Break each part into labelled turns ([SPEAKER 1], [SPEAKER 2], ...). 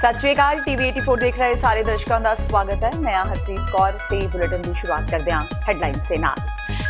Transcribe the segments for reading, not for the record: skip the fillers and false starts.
[SPEAKER 1] सत श्री अकाल। टीवी 84 देख रहे सारे दर्शकों का स्वागत है। मैं हरप्रीत कौर ते बुलेटिन की शुरुआत करते हैं हैडलाइन से नाल।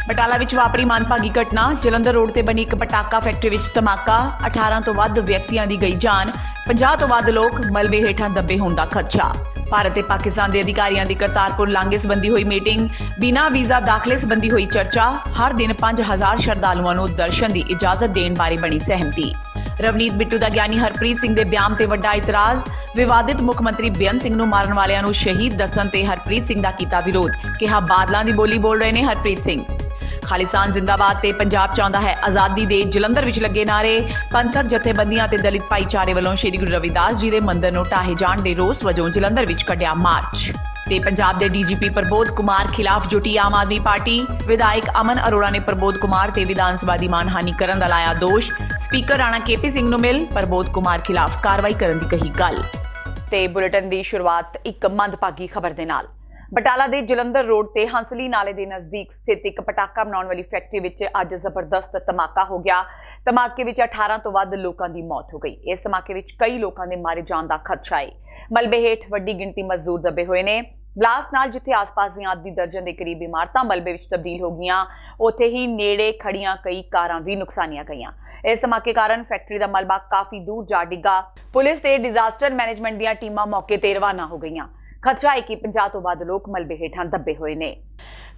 [SPEAKER 1] बटाला विच वापरी मानभागी घटना। जलंधर रोड ते बनी एक पटाका फैक्ट्री विच धमाका। 18 तो वध व्यक्तियों की गई जान। 50 तो वध लोग मलबे हेठां दबे होण दा खदशा। भारत ते पाकिस्तान के अधिकारियों की करतारपुर लांघे संबंधी हुई मीटिंग। बिना वीज़ा दाखले संबंधी हुई चर्चा। हर दिन 5000 श्रद्धालुओं को दर्शन की इजाजत देने बारे बनी सहमति। रवनीत बिट्टू का ज्ञानी हरप्रीत सिंह के बयान ते वड्डा इतराज। विवादित मुख मंत्री बेअंत सिंह नूं मारन वालियां नूं शहीद दस्सण ते हरप्रीत सिंह का कीता विरोध। कहा बादलों की बोली बोल रहे ने हरप्रीत सिंह। खालिस्तान जिंदाबाद ते पंजाब चाहुंदा है आज़ादी दे जलंधर विच लगे नारे। पंथक जथेबंदियां ते दलित भाईचारे वालों श्री गुरु रविदास जी के मंदिर नूं ढाहे जाण दे रोस वजों जलंधर विच कढिया मार्च। ते पंजाब दे डीजीपी प्रबोध कुमार खिलाफ जुटी आम आदमी पार्टी। विधायक अमन अरोड़ा ने प्रबोध कुमार ते विधान सभा दी मानहानि करन दा लाया दोष। स्पीकर राणा केपी सिंह नूं मिल प्रबोध कुमार खिलाफ कार्रवाई करन दी कही गल। ते बुलेटिन दी शुरुआत एक मंदभागी खबर दे नाल। बटाला दे जलंधर रोड ते हंसली नाले दे नजदीक स्थित एक पटाका बनाउण वाली फैक्ट्री विच अज जबरदस्त धमाका हो गया। धमाके विच 18 तो वध लोकां दी मौत हो गई। इस धमाके विच कई लोकां दे मारे जाण दा खदशा है। मलबे हेठ वड्डी गिणती मजदूर दबे हुए ने। ब्लास्ट नाल जिथे आस-पास दी आधी दर्जन के करीब इमारतां मलबे विच तब्दील हो गईयां, उत्थे ही नेड़े खड़ियां कई कारां भी नुकसानियां गईयां। इस धमाके कारण फैक्ट्री का मलबा काफी दूर जा डिगा। पुलिस ते डिजास्टर मैनेजमेंट दीयां टीमां मौके ते रवाना हो गईयां। खदशा है कि 50 तो वध लोग मलबे हेठां दबे हुए ने।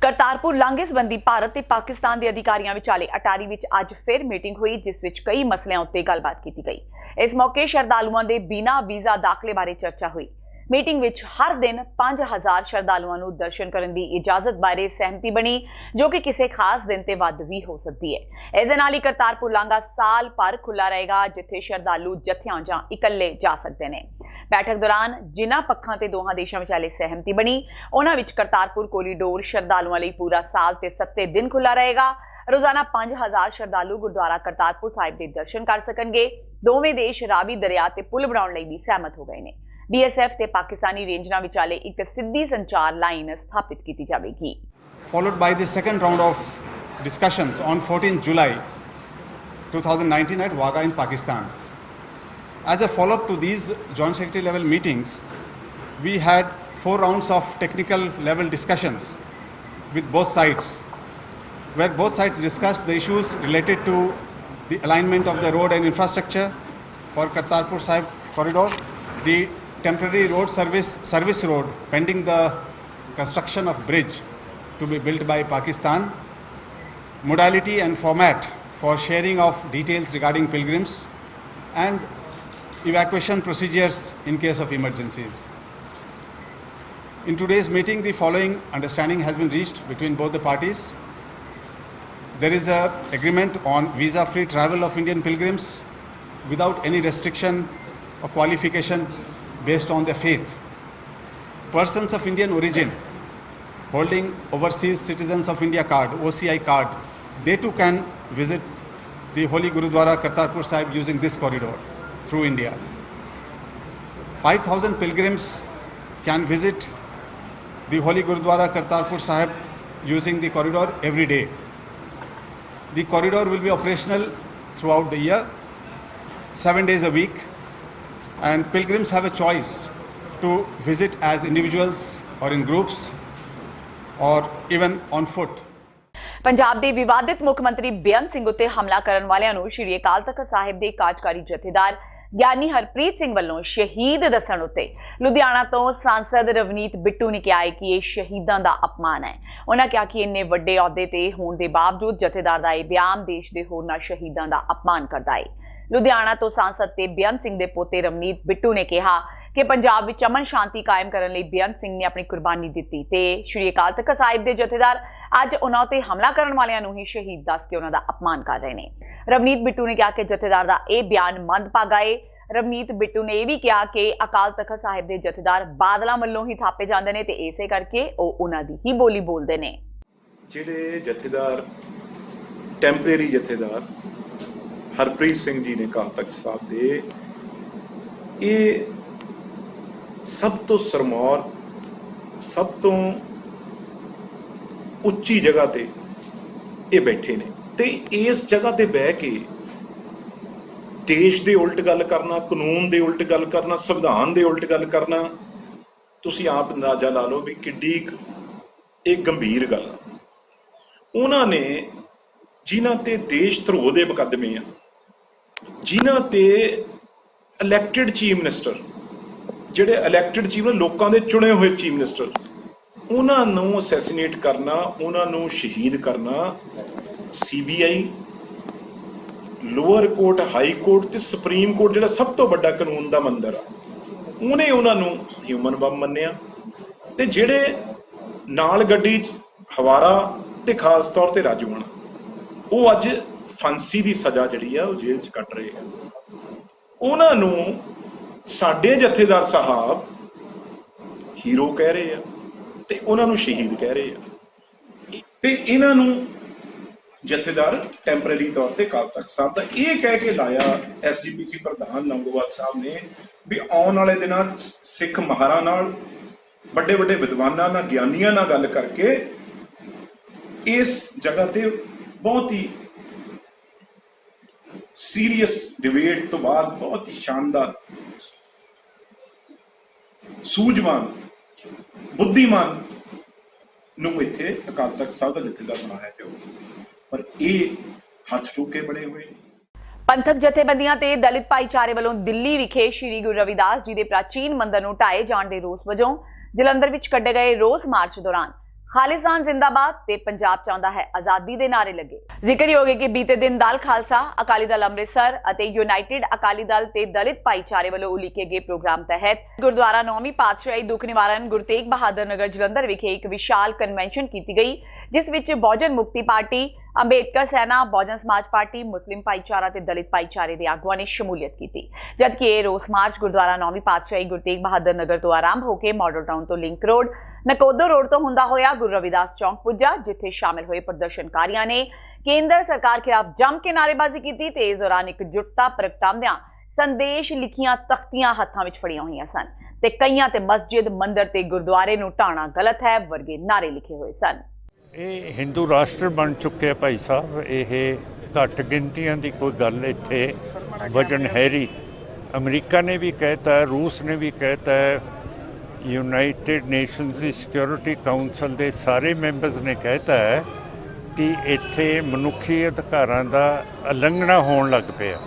[SPEAKER 1] करतारपुर लांघे संबंधी भारत ते पाकिस्तान के अधिकारियों विचाले अटारी विच अज फिर मीटिंग हुई, जिस विच कई मसलिਆਂ उत्ते गलबात की गई। इस मौके श्रद्धालुओं के बिना वीज़ा दाखले बारे चर्चा हुई। मीटिंग विच हर दिन 5000 श्रद्धालुओं को दर्शन करने की इजाजत बारे सहमति बनी, जो कि किसी खास दिन ते वध भी हो सकती है। इस दे नाल ही करतारपुर लांघा साल भर खुला रहेगा, जिथे श्रद्धालु जत्थियां जां इकल्ले जा सकते हैं। बैठक दौरान जिन्हां पक्षां ते दोहां देशां विचाले सहमति बनी, उन्हां विच करतारपुर कोरीडोर श्रद्धालुओं लई पूरा साल ते 7 दिन खुला रहेगा। रोजाना 5000 श्रद्धालु गुरुद्वारा करतारपुर साहिब के दर्शन कर सकणगे। दोवें देश रावी दरिया ते पुल बनाउण लई भी सहमत हो गए ने। बीएसएफ ते पाकिस्तानी रेंजरां विचाले एक सिद्धी संचार लाइन स्थापित की जाएगी।
[SPEAKER 2] Followed by the second round of discussions on 14 July 2019 at Wagah in Pakistan. As a follow-up to these Joint Secretary level meetings, we had 4 rounds of technical level discussions with both sides, where both sides discussed the issues related to the alignment of the road and infrastructure for Kartarpur Sahib corridor, the temporary road service road pending the construction of bridge to be built by Pakistan, modality and format for sharing of details regarding pilgrims, and evacuation procedures in case of emergencies. In today's meeting, the following understanding has been reached between both the parties. There is an agreement on visa-free travel of Indian pilgrims without any restriction or qualification based on their faith. Persons of Indian origin holding Overseas Citizens of India card, OCI card, they too can visit the Holy Gurudwara Kartarpur Sahib using this corridor through India. 5,000 pilgrims can visit the Holy Gurudwara Kartarpur Sahib using the corridor every day. The corridor will be operational throughout the year, 7 days a week, and pilgrims have a choice to visit as individuals or in groups or even on foot.
[SPEAKER 1] Punjab के विवादित मुख मंत्री बेअंत सिंह उत्ते हमला करन वालियां नूं श्री अकाल तख्त साहिब के कार्यकारी जथेदार ज्ञानी हरप्रीत सिंह वालों शहीद दस्सण उत्ते लुधियाना तो सांसद रवनीत बिट्टू ने कहा है कि यह शहीदां दा अपमान है। उन्होंने कहा कि इन्ने वड्डे अहुदे ते होण दे बावजूद जथेदार दा यह बयान देश के होरनां शहीदां दा अपमान करदा है। लुधियाना तो सांसद ते बेअंत सिंह दे पोते रवनीत बिट्टू ने कहा कि पंजाब विच अमन शांति कायम करने लई बेअंत सिंह ने अपनी कुर्बानी दी ते श्री अकाल तख्त साहिब के जथेदार अज उन्हां ते हमला करन वालियां नूं ही शहीद दस के उन्हां दा अपमान कर रहे हैं। रवनीत बिट्टू ने कहा कि जथेदार दा यह बयान मंदभागा है। रवनीत बिट्टू ने यह भी कहा कि अकाल तख्त साहिब के जथेदार बादलों वालों ही थापे जांदे ने ते इसे करके ओह उन्हां दी ही बोली बोलदे ने।
[SPEAKER 3] जिहड़े जथेदार टैंपरेरी जथेदार हरप्रीत सिंह जी ने अकाल तख्त साहब दे ये सब तो सरमौर सब तो उच्ची जगह ते ये बैठे ने ते इस जगह ते बह के ਦੇਸ਼ ਦੇ ਉਲਟ ਗੱਲ ਕਰਨਾ, ਕਾਨੂੰਨ ਦੇ ਉਲਟ ਗੱਲ ਕਰਨਾ, ਸੰਵਿਧਾਨ ਦੇ ਉਲਟ ਗੱਲ ਕਰਨਾ, ਤੁਸੀਂ ਆਪ ਅੰਦਾਜ਼ਾ ਲਾ ਲਓ ਵੀ ਕਿੱਡੀ ਇਹ ਗੰਭੀਰ ਗੱਲ ਆ। ਉਹਨਾਂ ਨੇ ਜਿਨ੍ਹਾਂ ਤੇ ਦੇਸ਼ ਧਰੋਹ ਦੇ ਮੁਕੱਦਮੇ ਆ, ਜਿਨ੍ਹਾਂ ਤੇ ਇਲੈਕਟਿਡ ਚੀਫ ਮਿਨਿਸਟਰ, ਜਿਹੜੇ ਇਲੈਕਟਿਡ ਚੀਫ ਲੋਕਾਂ ਦੇ ਚੁਣੇ ਹੋਏ ਚੀਫ ਮਿਨਿਸਟਰ, ਉਹਨਾਂ ਨੂੰ ਅਸੈਸੀਨੇਟ ਕਰਨਾ, ਉਹਨਾਂ ਨੂੰ ਸ਼ਹੀਦ ਕਰਨਾ, CBI, lower court, high court ਤੇ ਸੁਪਰੀਮ ਕੋਰਟ, ਜਿਹੜਾ ਸਭ ਤੋਂ ਵੱਡਾ ਕਾਨੂੰਨ ਦਾ ਮੰਦਰ ਆ, ਉਹਨੇ ਉਹਨਾਂ ਨੂੰ ਹਿਊਮਨ ਬੰਬ ਮੰਨਿਆ। ਤੇ ਜਿਹੜੇ ਨਾਲ ਗੱਡੀ 'ਚ ਹਵਾਰਾ ਤੇ ਖਾਸ ਤੌਰ ਤੇ ਰਾਜੂਆਣਾ, ਉਹ ਅੱਜ ਫਾਂਸੀ ਦੀ ਸਜ਼ਾ ਜਿਹੜੀ ਆ ਉਹ ਜੇਲ੍ਹ 'ਚ ਕੱਟ ਰਹੇ ਆ। ਉਹਨਾਂ ਨੂੰ ਸਾਡੇ ਜਥੇਦਾਰ ਸਾਹਿਬ ਹੀਰੋ ਕਹਿ ਰਹੇ ਆ ਤੇ ਉਹਨਾਂ ਨੂੰ ਸ਼ਹੀਦ ਕਹਿ ਰਹੇ ਆ। ਤੇ ਇਹਨਾਂ ਨੂੰ ਜਥੇਦਾਰ ਟੈਂਪਰੇਰੀ ਤੌਰ ਤੇ ਅਕਾਲ ਤਖਤ ਸਾਹਿਬ ਦਾ ਇਹ ਕਹਿ ਕੇ ਲਾਇਆ SGPC ਪ੍ਰਧਾਨ ਲੌਂਗੋਵਾਲ ਸਾਹਿਬ ਨੇ ਵੀ ਆਉਣ ਵਾਲੇ ਦਿਨਾਂ ਸਿੱਖ ਮਹਾਰਾਂ ਨਾਲ, ਵੱਡੇ ਵੱਡੇ ਵਿਦਵਾਨਾਂ ਨਾਲ, ਗਿਆਨੀਆਂ ਨਾਲ ਗੱਲ ਕਰਕੇ ਇਸ ਜਗ੍ਹਾ ਤੇ ਬਹੁਤ ਹੀ ਸੀਰੀਅਸ ਡਿਬੇਟ ਤੋਂ ਬਾਅਦ ਬਹੁਤ ਹੀ ਸ਼ਾਨਦਾਰ, ਸੂਝਵਾਨ, ਬੁੱਧੀਮਾਨ ਨੂੰ ਇੱਥੇ ਅਕਾਲ ਤਖਤ ਸਾਹਿਬ ਦਾ ਜਥੇਦਾਰ ਬਣਾਇਆ ਜਾਊ। ਪਰ ਇਹ ਹੱਥ ਠੋਕੇ ਬਣੇ ਹੋਏ।
[SPEAKER 1] ਪੰਥਕ ਜਥੇਬੰਦੀਆਂ ਤੇ ਦਲਿਤ ਭਾਈਚਾਰੇ ਵੱਲੋਂ ਦਿੱਲੀ ਵਿਖੇ ਸ਼੍ਰੀ ਗੁਰੂ ਰਵਿਦਾਸ ਜੀ ਦੇ ਪ੍ਰਾਚੀਨ ਮੰਦਰ ਨੂੰ ਢਾਏ ਜਾਣ ਦੇ ਰੋਸ ਵਜੋਂ ਜਲੰਧਰ ਵਿੱਚ ਕੱਢੇ ਗਏ ਰੋਸ ਮਾਰਚ ਦੌਰਾਨ ਖਾਲਿਸਤਾਨ ਜ਼ਿੰਦਾਬਾਦ ਤੇ ਪੰਜਾਬ ਚਾਹੁੰਦਾ ਹੈ ਆਜ਼ਾਦੀ ਦੇ ਨਾਅਰੇ ਲੱਗੇ। ਜ਼ਿਕਰਯੋਗ ਹੈ ਕਿ ਬੀਤੇ ਦਿਨ ਦਲ ਖਾਲਸਾ, ਅਕਾਲੀ ਦਲ ਅੰਮ੍ਰਿਤਸਰ ਅਤੇ ਯੂਨਾਈਟਿਡ ਅਕਾਲੀ ਦਲ ਤੇ ਦਲਿਤ ਭਾਈਚਾਰੇ ਵੱਲੋਂ ਉਲੀਕੇ ਗਏ ਪ੍ਰੋਗਰਾਮ ਤਹਿਤ ਗੁਰਦੁਆਰਾ ਨੌਵੀਂ ਪਾਤਸ਼ਾਹੀ ਦੁੱਖ ਨਿਵਾਰਨ ਗੁਰੂ ਤੇਗ ਬਹਾਦਰ ਨਗਰ ਜਲੰਧਰ ਵਿਖੇ ਇੱਕ ਵਿਸ਼ਾਲ ਕਨਵੈਨਸ਼ਨ ਕੀਤੀ ਗਈ, ਜਿਸ ਵਿੱਚ ਬਹੁਜਨ ਮੁਕਤੀ ਪਾਰਟੀ, ਅੰਬੇਦਕਰ ਸੈਨਾ, ਬਹੁਜਨ ਸਮਾਜ ਪਾਰਟੀ, ਮੁਸਲਿਮ ਭਾਈਚਾਰਾ ਤੇ ਦਲਿਤ ਭਾਈਚਾਰੇ ਦੇ ਆਗੂਆਂ ਨੇ ਸ਼ਮੂਲੀਅਤ ਕੀਤੀ। ਜਦਕਿ ਇਹ ਰੋਸ ਮਾਰਚ ਗੁਰਦੁਆਰਾ ਨੌਵੀਂ ਪਾਤਸ਼ਾਹੀ ਗੁਰੂ ਤੇਗ ਬਹਾਦਰ ਨਗਰ ਤੋਂ ਆਰੰਭ ਹੋ ਕੇ ਮਾਡਲ ਟਾਊਨ ਤੋਂ ਲਿੰਕ ਰੋਡ, ਨਕੋਦਰ ਰੋਡ ਤੋਂ ਹੁੰਦਾ ਹੋਇਆ ਗੁਰੂ ਰਵਿਦਾਸ ਚੌਂਕ ਪੁੱਜਾ, ਜਿੱਥੇ ਸ਼ਾਮਿਲ ਹੋਏ ਪ੍ਰਦਰਸ਼ਨਕਾਰੀਆਂ ਨੇ ਕੇਂਦਰ ਸਰਕਾਰ ਖਿਲਾਫ ਜੰਮ ਕੇ ਨਾਅਰੇਬਾਜ਼ੀ ਕੀਤੀ ਤੇ ਇਸ ਦੌਰਾਨ ਇਕਜੁੱਟਤਾ ਪ੍ਰਗਟਾਉਂਦਿਆਂ ਸੰਦੇਸ਼ ਲਿਖੀਆਂ ਤਖਤੀਆਂ ਹੱਥਾਂ ਵਿੱਚ ਫੜੀਆਂ ਹੋਈਆਂ ਸਨ ਤੇ ਕਈਆਂ ਤੇ ਮਸਜਿਦ, ਮੰਦਰ ਤੇ ਗੁਰਦੁਆਰੇ ਨੂੰ ਢਾਣਾ ਗਲਤ ਹੈ ਵਰਗੇ ਨਾਅਰੇ ਲਿਖੇ ਹੋਏ ਸਨ।
[SPEAKER 4] ਇਹ ਹਿੰਦੂ ਰਾਸ਼ਟਰ ਬਣ ਚੁੱਕਿਆ ਭਾਈ ਸਾਹਿਬ। ਇਹ ਘੱਟ ਗਿਣਤੀਆਂ ਦੀ ਕੋਈ ਗੱਲ ਇੱਥੇ ਵਜਨ ਹੈਰੀ। ਅਮਰੀਕਾ ਨੇ ਵੀ ਕਹਿਤਾ, ਰੂਸ ਨੇ ਵੀ ਕਹਿਤਾ, ਯੂਨਾਈਟਿਡ ਨੇਸ਼ਨਸ ਦੀ ਸਿਕਿਉਰਿਟੀ ਕਾਉਂਸਲ ਦੇ ਸਾਰੇ ਮੈਂਬਰਸ ਨੇ ਕਹਿਤਾ ਹੈ ਕਿ ਇੱਥੇ ਮਨੁੱਖੀ ਅਧਿਕਾਰਾਂ ਦਾ ਉਲੰਘਣਾ ਹੋਣ ਲੱਗ ਪਿਆ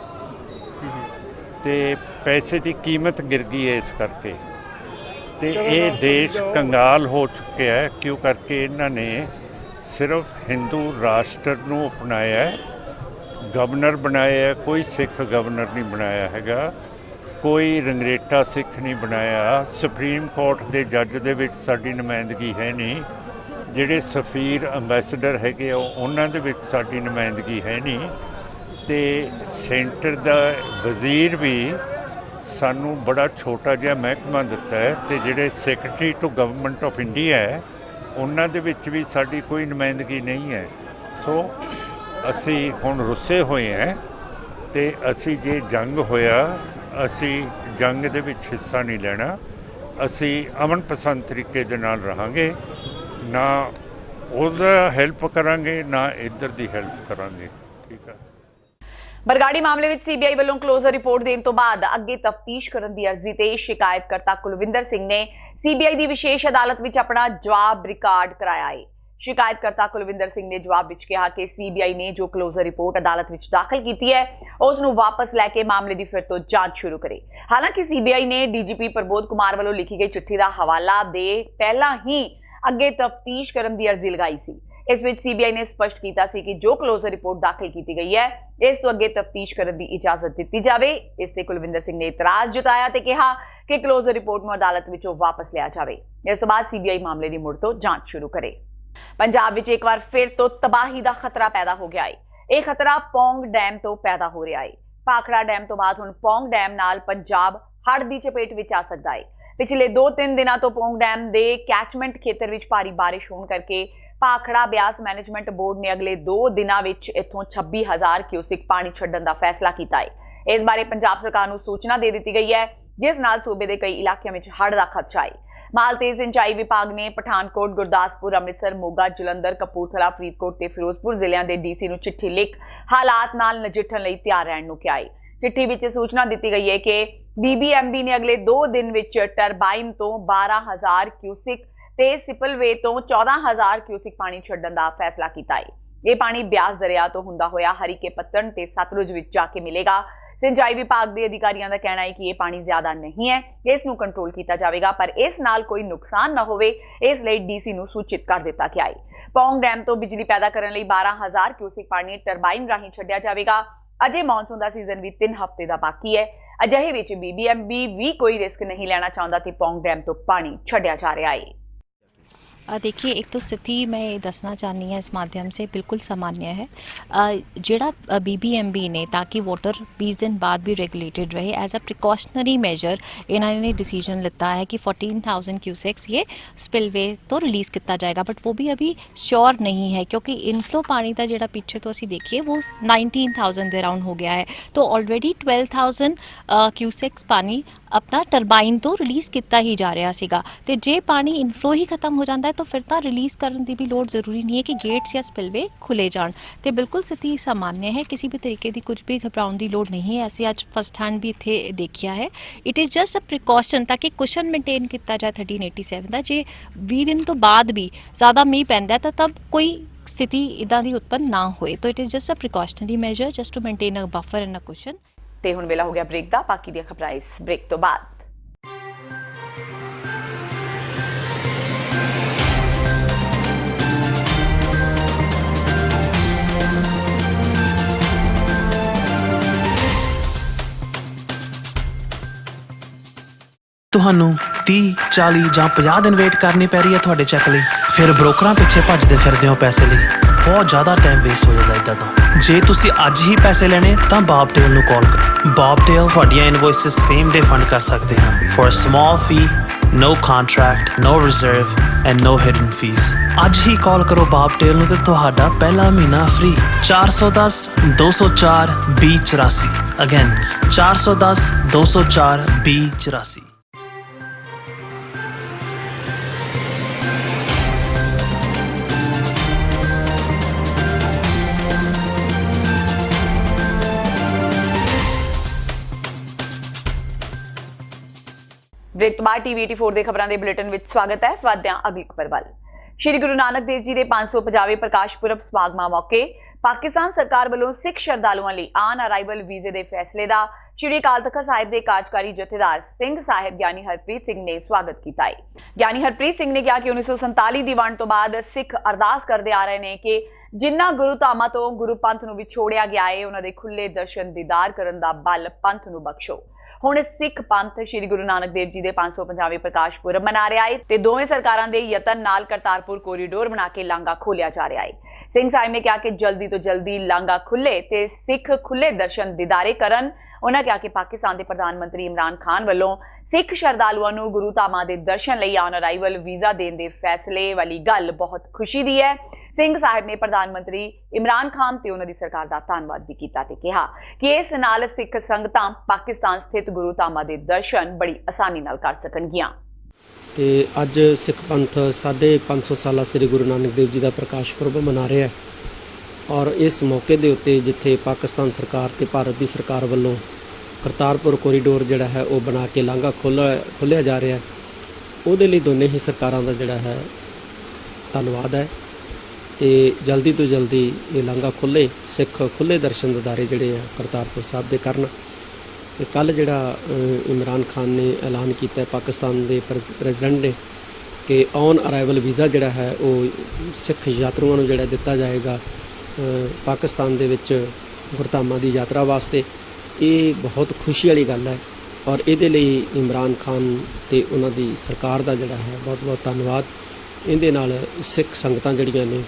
[SPEAKER 4] ਤੇ ਪੈਸੇ ਦੀ ਕੀਮਤ ਗਿਰ ਗਈ ਹੈ ਇਸ ਕਰਕੇ। ਤੇ ਇਹ ਦੇਸ਼ ਕੰਗਾਲ ਹੋ ਚੁੱਕਿਆ ਹੈ ਕਿਉਂ ਕਰਕੇ ਇਹਨਾਂ ਨੇ ਸਿਰਫ ਹਿੰਦੂ ਰਾਸ਼ਟਰ ਨੂੰ ਅਪਣਾਇਆ, ਗਵਰਨਰ ਬਣਾਇਆ, ਕੋਈ ਸਿੱਖ ਗਵਰਨਰ ਨਹੀਂ ਬਣਾਇਆ ਹੈਗਾ, ਕੋਈ ਰੰਗਰੇਟਾ ਸਿੱਖ ਨਹੀਂ ਬਣਾਇਆ। ਸੁਪਰੀਮ ਕੋਰਟ ਦੇ ਜੱਜ ਦੇ ਵਿੱਚ ਸਾਡੀ ਨੁਮਾਇੰਦਗੀ ਹੈ ਨਹੀਂ, ਜਿਹੜੇ ਸਫੀਰ ਅੰਬੈਸਡਰ ਹੈਗੇ ਉਹਨਾਂ ਦੇ ਵਿੱਚ ਸਾਡੀ ਨੁਮਾਇੰਦਗੀ ਹੈ ਨਹੀਂ, ਤੇ ਸੈਂਟਰ ਦਾ ਵਜ਼ੀਰ ਵੀ ਸਾਨੂੰ ਬੜਾ ਛੋਟਾ ਜਿਹਾ ਮਹਿਕਮਾ ਦਿੱਤਾ ਹੈ, ਤੇ ਜਿਹੜੇ secretary to government of India ਹੈ ਉਹਨਾਂ ਦੇ ਵਿੱਚ ਵੀ ਸਾਡੀ ਕੋਈ ਨੁਮਾਇੰਦਗੀ ਨਹੀਂ ਹੈ। ਸੋ ਅਸੀਂ ਹੁਣ ਰੁੱਸੇ ਹੋਏ ਹਾਂ ਤੇ ਅਸੀਂ ਜੇ ਜੰਗ ਹੋਇਆ, ਅਸੀਂ ਜੰਗ ਦੇ ਵਿੱਚ ਹਿੱਸਾ ਨਹੀਂ ਲੈਣਾ। ਅਸੀਂ ਅਮਨ ਪਸੰਦ ਤਰੀਕੇ ਦੇ ਨਾਲ ਰਹਾਂਗੇ, ਨਾ ਉਹਦਾ ਹੈਲਪ ਕਰਾਂਗੇ ਨਾ ਇੱਧਰ ਦੀ ਹੈਲਪ ਕਰਾਂਗੇ। ਠੀਕ ਹੈ।
[SPEAKER 1] ਬਰਗਾੜੀ ਮਾਮਲੇ ਵਿੱਚ CBI ਵੱਲੋਂ ਕਲੋਜ਼ਰ ਰਿਪੋਰਟ ਦੇਣ ਤੋਂ ਬਾਅਦ ਅੱਗੇ ਤਫਤੀਸ਼ ਕਰਨ ਦੀ ਅਰਜ਼ੀ ਤੇ ਸ਼ਿਕਾਇਤਕਰਤਾ ਕੁਲਵਿੰਦਰ ਸਿੰਘ ਨੇ CBI ਦੀ ਵਿਸ਼ੇਸ਼ ਅਦਾਲਤ ਵਿੱਚ ਆਪਣਾ ਜਵਾਬ ਰਿਕਾਰਡ ਕਰਾਇਆ ਹੈ। ਸ਼ਿਕਾਇਤਕਰਤਾ ਕੁਲਵਿੰਦਰ ਸਿੰਘ ਨੇ ਜਵਾਬ ਵਿੱਚ ਕਿਹਾ ਕਿ CBI ਨੇ ਜੋ ਕਲੋਜ਼ਰ ਰਿਪੋਰਟ ਅਦਾਲਤ ਵਿੱਚ ਦਾਖਲ ਕੀਤੀ ਹੈ ਉਸ ਨੂੰ ਵਾਪਸ ਲੈ ਕੇ ਮਾਮਲੇ ਦੀ ਫਿਰ ਤੋਂ ਜਾਂਚ ਸ਼ੁਰੂ ਕਰੇ। ਹਾਲਾਂਕਿ CBI ਨੇ DGP ਪ੍ਰਬੋਧ ਕੁਮਾਰ ਵੱਲੋਂ ਲਿਖੀ ਗਈ ਚਿੱਠੀ ਦਾ ਹਵਾਲਾ ਦੇ ਪਹਿਲਾਂ ਹੀ ਅੱਗੇ ਤਫਤੀਸ਼ ਕਰਨ ਦੀ ਅਰਜ਼ੀ ਲਗਾਈ ਸੀ। ਇਸ ਵਿੱਚ CBI ਨੇ ਸਪਸ਼ਟ ਕੀਤਾ ਸੀ ਕਿ ਜੋ ਕਲੋਜ਼ਰ ਰਿਪੋਰਟ ਦਾਖਲ ਕੀਤੀ ਗਈ ਹੈ ਇਸ ਤੋਂ ਅੱਗੇ ਤਫਤੀਸ਼ ਕਰਨ ਦੀ ਇਜਾਜ਼ਤ ਦਿੱਤੀ ਜਾਵੇ। ਇਸ ਤੇ ਕੁਲਵਿੰਦਰ ਸਿੰਘ ਨੇ ਇਤਰਾਜ਼ ਜਤਾਇਆ ਤੇ ਕਿਹਾ ਕਿ ਕਲੋਜ਼ਰ ਰਿਪੋਰਟ ਨੂੰ ਅਦਾਲਤ ਵਿੱਚੋਂ ਵਾਪਸ ਲਿਆ ਜਾਵੇ। ਇਸ ਤੋਂ ਬਾਅਦ CBI ਮਾਮਲੇ ਦੀ ਮੁੜ ਤੋਂ ਜਾਂਚ ਸ਼ੁਰੂ ਕਰੇ। ਪੰਜਾਬ ਵਿੱਚ ਇੱਕ ਵਾਰ ਫਿਰ ਤੋਂ ਤਬਾਹੀ ਦਾ ਖਤਰਾ ਪੈਦਾ ਹੋ ਗਿਆ ਹੈ। ਇਹ ਖਤਰਾ ਪੌਂਗ ਡੈਮ ਤੋਂ ਪੈਦਾ ਹੋ ਰਿਹਾ ਹੈ। ਭਾਖੜਾ ਡੈਮ ਤੋਂ ਬਾਅਦ ਹੁਣ ਪੌਂਗ ਡੈਮ ਨਾਲ ਪੰਜਾਬ ਹੜ੍ਹ ਦੀ ਚਪੇਟ ਵਿੱਚ ਆ ਸਕਦਾ ਹੈ। ਪਿਛਲੇ 2-3 ਦਿਨਾਂ ਤੋਂ ਪੌਂਗ ਡੈਮ ਦੇ ਕੈਚਮੈਂਟ ਖੇਤਰ ਵਿੱਚ ਭਾਰੀ ਬਾਰਿਸ਼ ਹੋਣ ਕਰਕੇ ਭਾਖੜਾ ਬਿਆਸ ਮੈਨੇਜਮੈਂਟ ਬੋਰਡ ਨੇ ਅਗਲੇ 2 ਦਿਨਾਂ ਵਿੱਚ ਇੱਥੋਂ 26,000 ਕਿਊਸਿਕ ਪਾਣੀ ਛੱਡਣ ਦਾ ਫੈਸਲਾ ਕੀਤਾ ਹੈ। ਇਸ ਬਾਰੇ ਪੰਜਾਬ ਸਰਕਾਰ ਨੂੰ ਸੂਚਨਾ ਦੇ ਦਿੱਤੀ ਗਈ ਹੈ, ਜਿਸ ਨਾਲ ਸੂਬੇ ਦੇ ਕਈ ਇਲਾਕਿਆਂ ਵਿੱਚ ਹੜ੍ਹ ਦਾ ਖਦਸ਼ਾ ਹੈ। ਮਾਲ ਤੇ ਸਿੰਚਾਈ ਵਿਭਾਗ ਨੇ ਪਠਾਨਕੋਟ, ਗੁਰਦਾਸਪੁਰ, ਅੰਮ੍ਰਿਤਸਰ, ਮੋਗਾ, ਜਲੰਧਰ, ਕਪੂਰਥਲਾ, ਫਰੀਦਕੋਟ ਤੇ ਫਿਰੋਜ਼ਪੁਰ ਜ਼ਿਲ੍ਹਿਆਂ ਦੇ DC ਨੂੰ ਚਿੱਠੀ ਲਿਖ ਹਾਲਾਤ ਨਾਲ ਨਜਿੱਠਣ ਲਈ ਤਿਆਰ ਰਹਿਣ ਨੂੰ ਕਿਹਾ ਹੈ। चिट्ठी विच सूचना दी गई है कि BBMB ने अगले 2 दिन विच टरबाइन तो 12,000 क्यूसिक ते सिपलवे तो 14,000 क्यूसिक पानी छड्डण दा फैसला कीता है। ये पानी ब्यास दरिया तो हुंदा होया हरीके पत्तन ते सतलुज विच जाके मिलेगा। सिंचाई विभाग के अधिकारियों का कहना है कि ये पानी ज्यादा नहीं है, इसनूं कंट्रोल किया जाएगा, पर इस नाल कोई नुकसान न होवे इसलिए डीसी नूं सूचित कर दिता गया है। पौंग डैम तो बिजली पैदा करने लई 12,000 क्यूसिक पानी टरबाइन राही छड्डिया जाएगा। अजे मॉनसून का सीजन भी 3 हफ्ते का बाकी है। अजिहे विच BBMB भी कोई रिस्क नहीं लेना चाहता कि पौंग डैम तो पानी छड्डिया जा रहा है।
[SPEAKER 5] देखिए, एक तो स्थिति मैं दसना चाहनी है इस माध्यम से बिल्कुल सामान्य है। जेड़ा BBMB ने ताकि वाटर 20 दिन बाद भी रेगुलेटेड रहे एज अ प्रिकॉशनरी मेजर इन्होंने डिसीजन लिता है कि 14,000 क्यूसेक्स ये स्पिलवे तो रिलीज़ किया जाएगा, बट वो भी अभी श्योर नहीं है क्योंकि इनफ्लो पानी का जेड़ा पीछे तो असी देखिए वो 19,000 के अराउंड हो गया है। तो ऑलरेडी 12,000 क्यूसेक्स पानी अपना टरबाइन तो रिलीज़ किया ही जा रहा सीगा ते जे पानी इनफ्लो ही खत्म हो जाता है तो फिर तो रिलीज़ करने की भी लोड़ जरूरी नहीं है कि गेट्स या स्पिलवे खुले जान। तो बिल्कुल स्थिति सामान्य है, किसी भी तरीके की कुछ भी घबराने की लोड़ नहीं है। ऐसे अज फर्स्ट हैंड भी इत्थे देखिया है। It is just a precaution ताकि कुशन मेनटेन किया जाए 1387 का। जे 20 दिन तो बाद भी ज़्यादा मीह पैंदा तो तब कोई स्थिति इदां दी उत्पन्न ना होए। तो it is just a precautionary measure just to maintain a buffer and a cushion.
[SPEAKER 1] ते हुण वेला हो गया ब्रेक दा, बाकी दी खबरां इस ब्रेक तो बाद।
[SPEAKER 6] ਤੁਹਾਨੂੰ 30, 40 ਜਾਂ 50 ਦਿਨ ਵੇਟ ਕਰਨੀ ਪੈ ਰਹੀ ਹੈ ਤੁਹਾਡੇ ਚੈੱਕ ਲਈ, ਫਿਰ ਬ੍ਰੋਕਰਾਂ ਪਿੱਛੇ ਭੱਜਦੇ ਫਿਰਦੇ ਹੋ ਪੈਸੇ ਲਈ। ਬਹੁਤ ਜ਼ਿਆਦਾ ਟਾਈਮ ਵੇਸਟ ਹੋ ਜਾਂਦਾ ਇੱਦਾਂ ਤਾਂ। ਜੇ ਤੁਸੀਂ ਅੱਜ ਹੀ ਪੈਸੇ ਲੈਣੇ ਤਾਂ ਬੌਬਟੇਲ ਨੂੰ ਕਾਲ ਕਰੋ। ਬੌਬਟੇਲ ਤੁਹਾਡੀਆਂ ਇਨਵੌਇਸਸ ਸੇਮ ਡੇ ਫੰਡ ਕਰ ਸਕਦੇ ਹਨ for a small fee, no contract, no reserve and no hidden fees। ਅੱਜ ਹੀ ਕਾਲ ਕਰੋ ਬੌਬਟੇਲ ਨੂੰ ਤੇ ਤੁਹਾਡਾ ਪਹਿਲਾ ਮਹੀਨਾ ਫ੍ਰੀ। 410 204 2084 ਅਗੇਨ 410 204 2084।
[SPEAKER 1] ब्रेक तो बाद TV84 ਦੇ ਖਬਰਾਂ ਦੇ ਬੁਲੇਟਿਨ ਵਿੱਚ ਸਵਾਗਤ ਹੈ। ਵਾਧਿਆਂ ਅਗਲੀ ਖਬਰ ਵੱਲ। ਸ਼੍ਰੀ ਗੁਰੂ ਨਾਨਕ ਦੇਵ ਜੀ ਦੇ 550ਵੇਂ ਪ੍ਰਕਾਸ਼ ਪੁਰਬ ਸਮਾਗਮਾਂ ਮੌਕੇ ਪਾਕਿਸਤਾਨ ਸਰਕਾਰ ਵੱਲੋਂ ਸਿੱਖ ਸ਼ਰਧਾਲੂਆਂ ਲਈ ਆਨ ਅਰਾਈਵਲ ਵੀਜ਼ੇ ਦੇ ਫੈਸਲੇ ਦਾ ਸ਼੍ਰੀ ਅਕਾਲ ਤਖ਼ਤ ਸਾਹਿਬ ਦੇ ਕਾਰਜਕਾਰੀ ਜਥੇਦਾਰ ਸਿੰਘ ਸਾਹਿਬ ਗਿਆਨੀ ਹਰਪ੍ਰੀਤ ਸਿੰਘ ਨੇ ਸਵਾਗਤ ਕੀਤਾ ਹੈ। ਗਿਆਨੀ ਹਰਪ੍ਰੀਤ ਸਿੰਘ ਨੇ ਕਿਹਾ ਕਿ 1947 ਦੀ ਵੰਡ ਤੋਂ ਬਾਅਦ ਸਿੱਖ ਅਰਦਾਸ ਕਰਦੇ ਆ ਰਹੇ ਨੇ ਕਿ ਜਿਨ੍ਹਾਂ ਗੁਰੂ ਧਾਮਾਂ ਤੋਂ ਗੁਰੂ ਪੰਥ ਨੂੰ ਵਿਛੋੜਿਆ ਗਿਆ ਹੈ ਉਹਨਾਂ ਦੇ ਖੁੱਲੇ ਦਰਸ਼ਨ ਦੀਦਾਰ ਕਰਨ ਦਾ ਬਲ ਪੰਥ ਨੂੰ ਬਖਸ਼ੋ। ਹੁਣ ਸਿੱਖ ਪੰਥ ਸ਼੍ਰੀ ਗੁਰੂ ਨਾਨਕ ਦੇਵ ਜੀ ਦੇ 550ਵੇਂ ਪ੍ਰਕਾਸ਼ ਪੁਰਬ ਮਨਾ ਰਿਹਾ ਹੈ ਤੇ ਦੋਵੇਂ ਸਰਕਾਰਾਂ ਦੇ ਯਤਨ ਨਾਲ ਕਰਤਾਰਪੁਰ ਕੋਰੀਡੋਰ ਬਣਾ ਕੇ ਲਾਂਘਾ ਖੋਲਿਆ ਜਾ ਰਿਹਾ ਹੈ। ਸਿੰਘ ਸਾਹਿਬ ਨੇ ਕਿਹਾ ਕਿ ਜਲਦੀ ਤੋਂ ਜਲਦੀ ਲਾਂਘਾ ਖੁੱਲੇ ਤੇ ਸਿੱਖ ਖੁੱਲੇ ਦਰਸ਼ਨ ਦੀਦਾਰੇ ਕਰਨ। ਉਹਨਾਂ ਕਿਹਾ ਕਿ ਪਾਕਿਸਤਾਨ ਦੇ ਪ੍ਰਧਾਨ ਮੰਤਰੀ ਇਮਰਾਨ ਖਾਨ ਵੱਲੋਂ ਸਿੱਖ ਸ਼ਰਧਾਲੂਆਂ ਨੂੰ ਗੁਰੂ ਧਾਮਾਂ ਦੇ ਦਰਸ਼ਨ ਲਈ ਆਨ ਅਰਾਈਵਲ ਵੀਜ਼ਾ ਦੇਣ ਦੇ ਫੈਸਲੇ ਵਾਲੀ ਗੱਲ ਬਹੁਤ ਖੁਸ਼ੀ ਦੀ ਹੈ। ਸਿੰਘ ਸਾਹਿਬ ਨੇ ਪ੍ਰਧਾਨ ਮੰਤਰੀ ਇਮਰਾਨ ਖਾਨ ਤੇ ਉਹਨਾਂ ਦੀ ਸਰਕਾਰ ਦਾ ਧੰਨਵਾਦ ਵੀ ਕੀਤਾ ਤੇ ਕਿਹਾ ਕਿ ਇਸ ਨਾਲ ਸਿੱਖ ਸੰਗਤਾਂ ਪਾਕਿਸਤਾਨ ਸਥਿਤ ਗੁਰੂ ਧਾਮਾਂ ਦੇ ਦਰਸ਼ਨ ਬੜੀ ਆਸਾਨੀ ਨਾਲ ਕਰ ਸਕਣਗੀਆਂ।
[SPEAKER 7] ਤੇ ਅੱਜ ਸਿੱਖ ਪੰਥ 550 ਸਾਲਾ ਸ੍ਰੀ ਗੁਰੂ ਨਾਨਕ ਦੇਵ ਜੀ ਦਾ ਪ੍ਰਕਾਸ਼ ਪੁਰਬ ਮਨਾ ਰਿਹਾ ਹੈ ਔਰ ਇਸ ਮੌਕੇ ਦੇ ਉੱਤੇ ਜਿੱਥੇ ਪਾਕਿਸਤਾਨ ਸਰਕਾਰ ਤੇ ਭਾਰਤ ਦੀ ਸਰਕਾਰ ਵੱਲੋਂ ਕਰਤਾਰਪੁਰ ਕੋਰੀਡੋਰ ਜਿਹੜਾ ਹੈ ਉਹ ਬਣਾ ਕੇ ਲਾਂਘਾ ਖੋਲ੍ਹਿਆ ਜਾ ਰਿਹਾ ਹੈ, ਉਹਦੇ ਲਈ ਦੋਨੇ ਹੀ ਸਰਕਾਰਾਂ ਦਾ ਜਿਹੜਾ ਹੈ ਧੰਨਵਾਦ ਹੈ ਤੇ ਜਲਦੀ ਤੋਂ ਜਲਦੀ ਇਹ ਲਾਂਘਾ ਖੁੱਲ੍ਹੇ, ਸਿੱਖ ਖੁੱਲ੍ਹੇ ਦਰਸ਼ਨ ਦਿਦਾਰੇ ਜਿਹੜੇ ਆ ਕਰਤਾਰਪੁਰ ਸਾਹਿਬ ਦੇ ਕਰਨ। ਤੇ ਕੱਲ੍ਹ ਜਿਹੜਾ ਇਮਰਾਨ ਖਾਨ ਨੇ ਐਲਾਨ ਕੀਤਾ ਪਾਕਿਸਤਾਨ ਦੇ ਪ੍ਰੈਜ਼ੀਡੈਂਟ ਨੇ ਕਿ ਔਨ ਅਰਾਈਵਲ ਵੀਜ਼ਾ ਜਿਹੜਾ ਹੈ ਉਹ ਸਿੱਖ ਯਾਤਰੂਆਂ ਨੂੰ ਜਿਹੜਾ ਦਿੱਤਾ ਜਾਏਗਾ ਪਾਕਿਸਤਾਨ ਦੇ ਵਿੱਚ ਗੁਰਧਾਮਾਂ ਦੀ ਯਾਤਰਾ ਵਾਸਤੇ, ਇਹ ਬਹੁਤ ਖੁਸ਼ੀ ਵਾਲੀ ਗੱਲ ਹੈ ਔਰ ਇਹਦੇ ਲਈ ਇਮਰਾਨ ਖਾਨ ਤੇ ਉਹਨਾਂ ਦੀ ਸਰਕਾਰ ਦਾ ਜਿਹੜਾ ਹੈ ਬਹੁਤ ਬਹੁਤ ਧੰਨਵਾਦ। ਇਹਦੇ ਨਾਲ ਸਿੱਖ ਸੰਗਤਾਂ ਜਿਹੜੀਆਂ ਨੇ